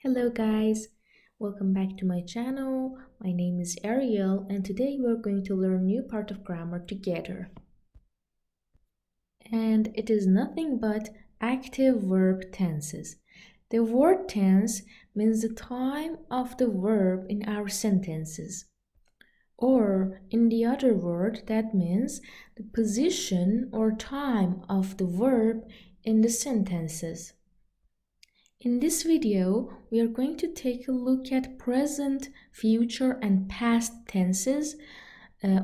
Hello guys, welcome back to my channel. My name is Arielle and today we're going to learn a new part of grammar together. And it is nothing but active verb tenses. The word tense means the time of the verb in our sentences. Or in the other word, that means the position or time of the verb in the sentences. In this video, we are going to take a look at present, future, and past tenses,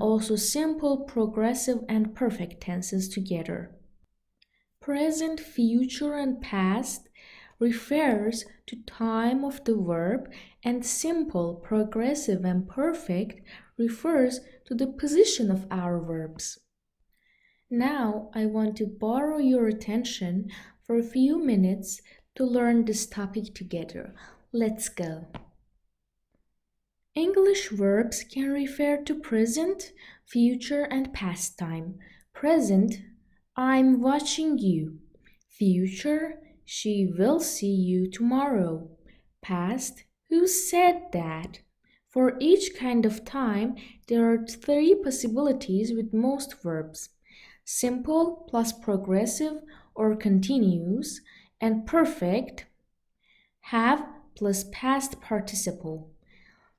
also simple, progressive, and perfect tenses together. Present, future, and past refers to time of the verb, and simple, progressive, and perfect refers to the position of our verbs. Now, I want to borrow your attention for a few minutes to learn this topic together. Let's go. English verbs can refer to present, future, and past time. Present, I'm watching you. Future, she will see you tomorrow. Past, who said that? For each kind of time, there are 3 possibilities with most verbs: simple plus progressive or continuous, and perfect, have plus past participle.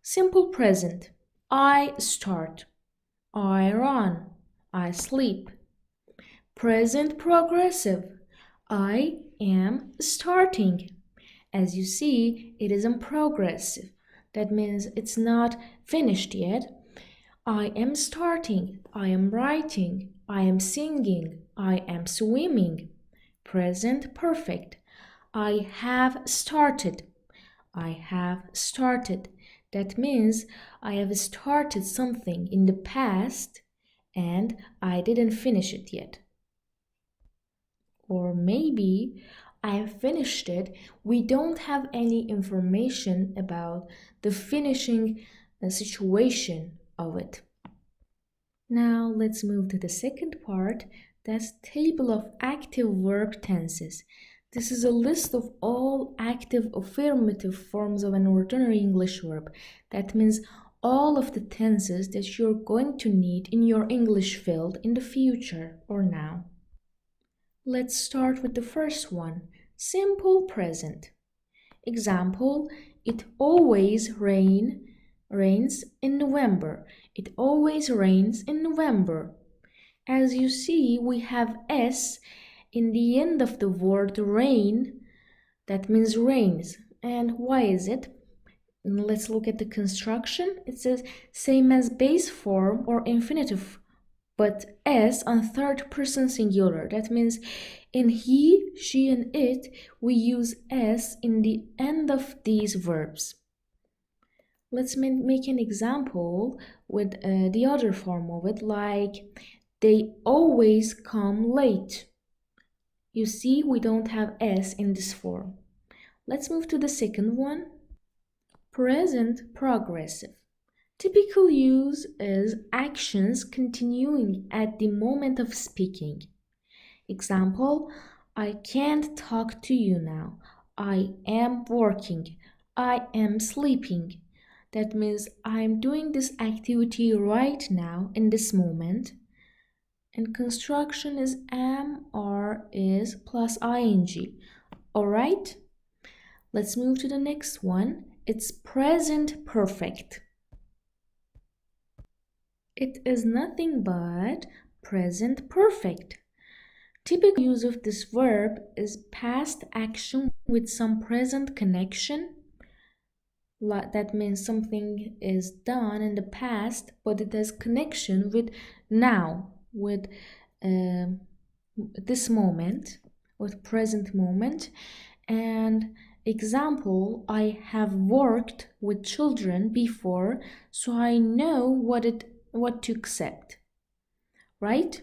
Simple present, I start, I run, I sleep. Present progressive, I am starting. As you see, it is in progressive. That means it's not finished yet. I am starting, I am writing, I am singing, I am swimming. Present perfect, I have started. I have started. That means I have started something in the past and I didn't finish it yet. Or maybe I have finished it. We don't have any information about the finishing situation of it. Now let's move to the second part. That's table of active verb tenses. This is a list of all active affirmative forms of an ordinary English verb. That means all of the tenses that you're going to need in your English field in the future or now. Let's start with the first one, simple present. Example, it always rains in November. It always rains in November. As you see, we have S in the end of the word rain. That means rains. And why is it? Let's look at the construction. It says same as base form or infinitive, but S on third person singular. That means in he, she, and it, we use S in the end of these verbs. Let's make an example with the other form of it, like they always come late. You see, we don't have S in this form. Let's move to the second one. Present progressive. Typical use is actions continuing at the moment of speaking. Example, I can't talk to you now. I am working. I am sleeping. That means I'm doing this activity right now in this moment. And construction is am or is plus ing. Alright? Let's move to the next one. It's present perfect. It is nothing but present perfect. Typical use of this verb is past action with some present connection. That means something is done in the past, but it has connection with now, with this moment, with present moment. And example, I have worked with children before, so I know what to accept, right?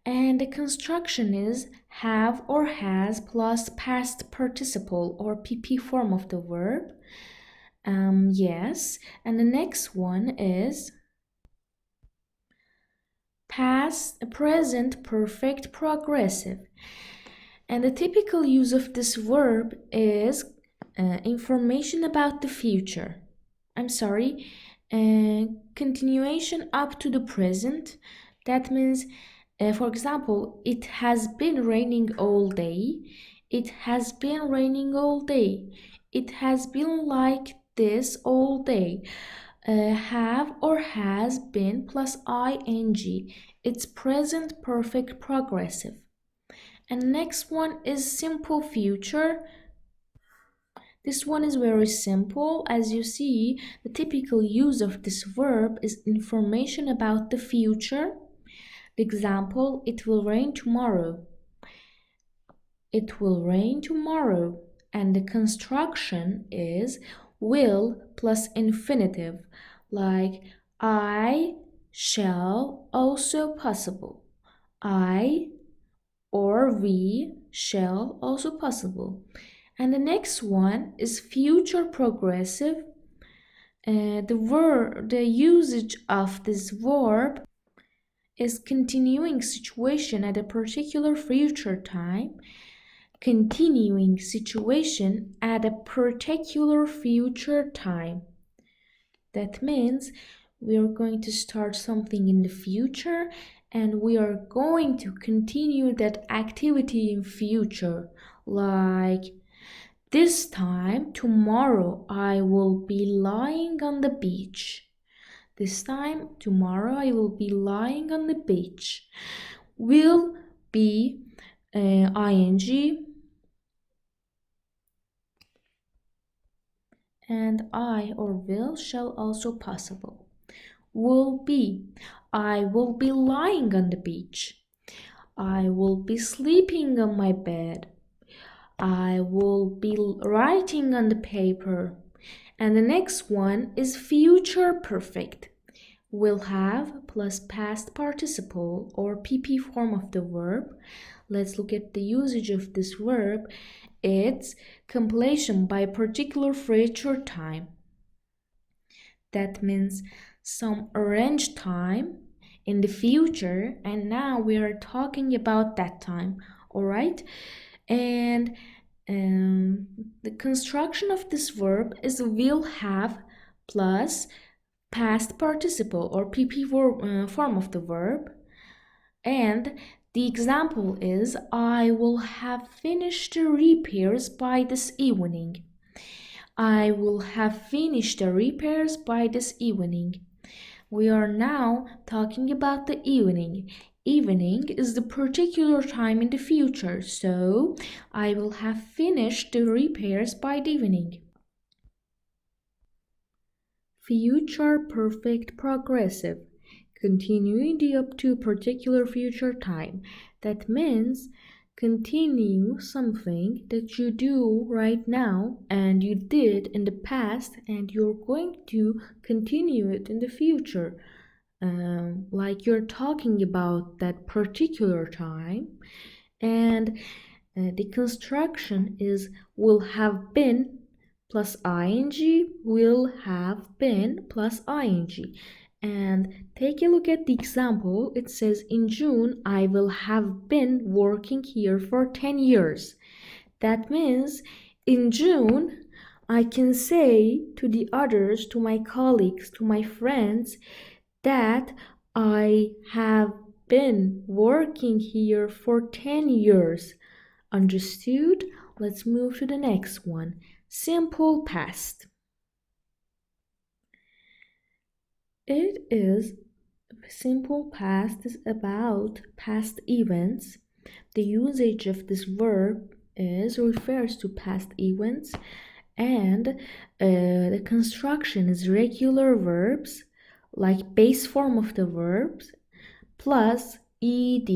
And the construction is have or has plus past participle or PP form of the verb. Yes, and the next one is present perfect progressive. And the typical use of this verb is information about the future. Continuation up to the present. That means, for example, it has been raining all day. It has been raining all day. It has been like this all day. Have or has been plus ing. It's present perfect progressive. And next one is simple future. This one is very simple. As you see, the typical use of this verb is information about the future. The example, it will rain tomorrow. It will rain tomorrow. And the construction is will plus infinitive, like I shall also possible. I or we shall also possible. And the next one is future progressive. The usage of this verb is continuing situation at a particular future time. Continuing situation at a particular future time. That means we are going to start something in the future and we are going to continue that activity in future. Like this time, tomorrow, I will be lying on the beach. This time, tomorrow, I will be lying on the beach. Will be ing. And I or will shall also possible. Will be. I will be lying on the beach. I will be sleeping on my bed. I will be writing on the paper. And the next one is future perfect. Will have plus past participle or PP form of the verb. Let's look at the usage of this verb. It's completion by a particular future time. That means some arranged time in the future, and now we are talking about that time, all right? And the construction of this verb is will have plus past participle or PP form of the verb. And the example is, I will have finished the repairs by this evening. I will have finished the repairs by this evening. We are now talking about the evening. Evening is the particular time in the future, so I will have finished the repairs by the evening. Future perfect progressive. Continuing the up to a particular future time. That means continue something that you do right now and you did in the past and you're going to continue it in the future. Like you're talking about that particular time. And the construction is will have been plus ing, will have been plus ing. And take a look at the example. It says, in June, I will have been working here for 10 years. That means in June, I can say to the others, to my colleagues, to my friends, that I have been working here for 10 years. Understood? Let's move to the next one. Simple past. It is simple past is about past events. The usage of this verb refers to past events, and the construction is regular verbs like base form of the verbs plus ed,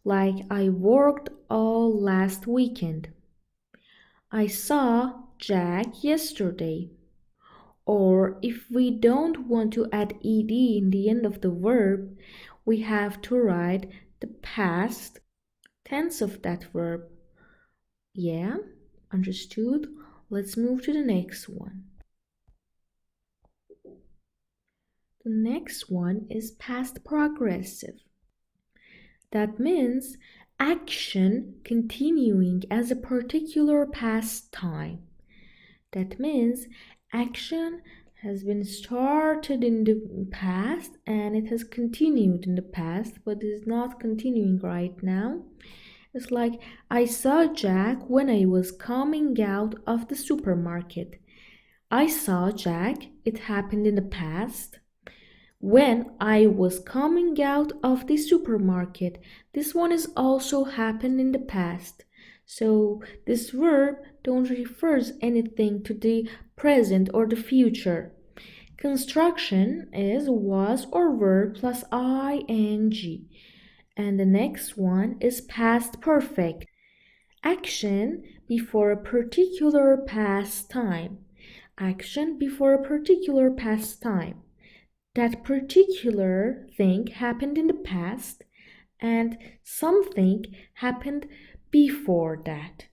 like I worked all last weekend. I saw Jack yesterday. Or if we don't want to add ed in the end of the verb, we have to write the past tense of that verb. Yeah, understood? Let's move to the next one. The next one is past progressive. That means action continuing as a particular past time. That means action has been started in the past and it has continued in the past, but is not continuing right now. It's like, I saw Jack when I was coming out of the supermarket. I saw Jack, it happened in the past. When I was coming out of the supermarket, this one is also happened in the past. So this verb don't refers anything to the present or the future. Construction is was or were plus ing. And the next one is past perfect. Action before a particular past time. Action before a particular past time. That particular thing happened in the past and something happened before that.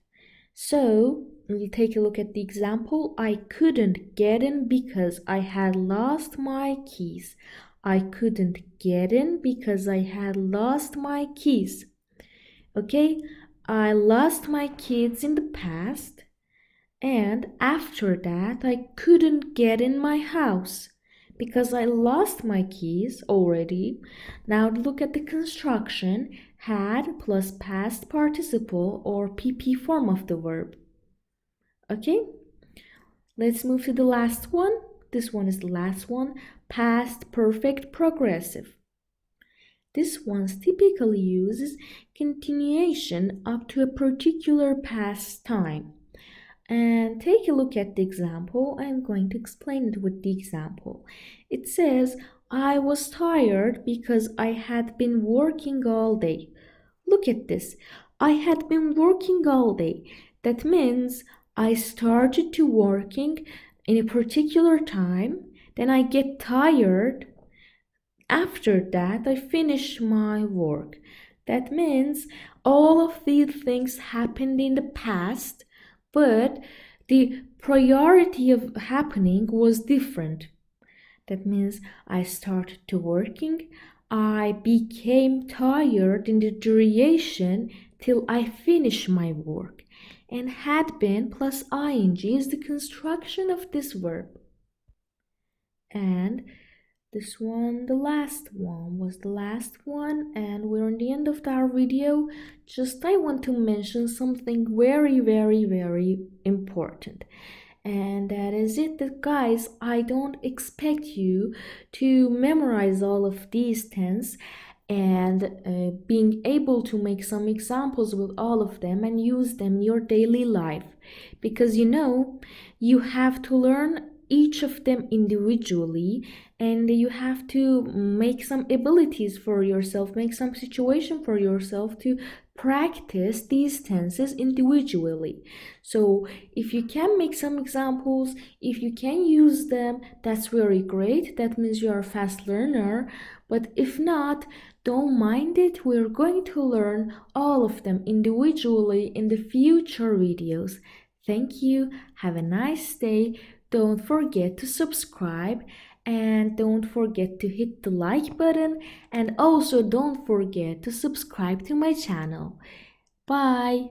So, we'll take a look at the example. I couldn't get in because I had lost my keys. I couldn't get in because I had lost my keys. Okay, I lost my keys in the past, and after that, I couldn't get in my house because I lost my keys already. Now look at the construction, had plus past participle or PP form of the verb. Okay, let's move to the last one. This one is the last one, past perfect progressive. This one typically uses continuation up to a particular past time. And take a look at the example. I'm going to explain it with the example. It says, I was tired because I had been working all day. Look at this. I had been working all day. That means I started to working in a particular time, then I get tired. After that, I finish my work. That means all of these things happened in the past, but the priority of happening was different. That means I started to working, I became tired in the duration till I finish my work, and had been plus ing is the construction of this verb. And this one, the last one, was the last one, and we're on the end of our video. Just I want to mention something very, very, very important. And that is it, that guys, I don't expect you to memorize all of these tense and being able to make some examples with all of them and use them in your daily life, because you have to learn each of them individually, and you have to make some abilities for yourself, make some situation for yourself to practice these tenses individually. So if you can make some examples, if you can use them, that's very great. That means you are a fast learner. But if not, don't mind it. We're going to learn all of them individually in the future videos. Thank you. Have a nice day. Don't forget to subscribe, and don't forget to hit the like button, and also don't forget to subscribe to my channel. Bye!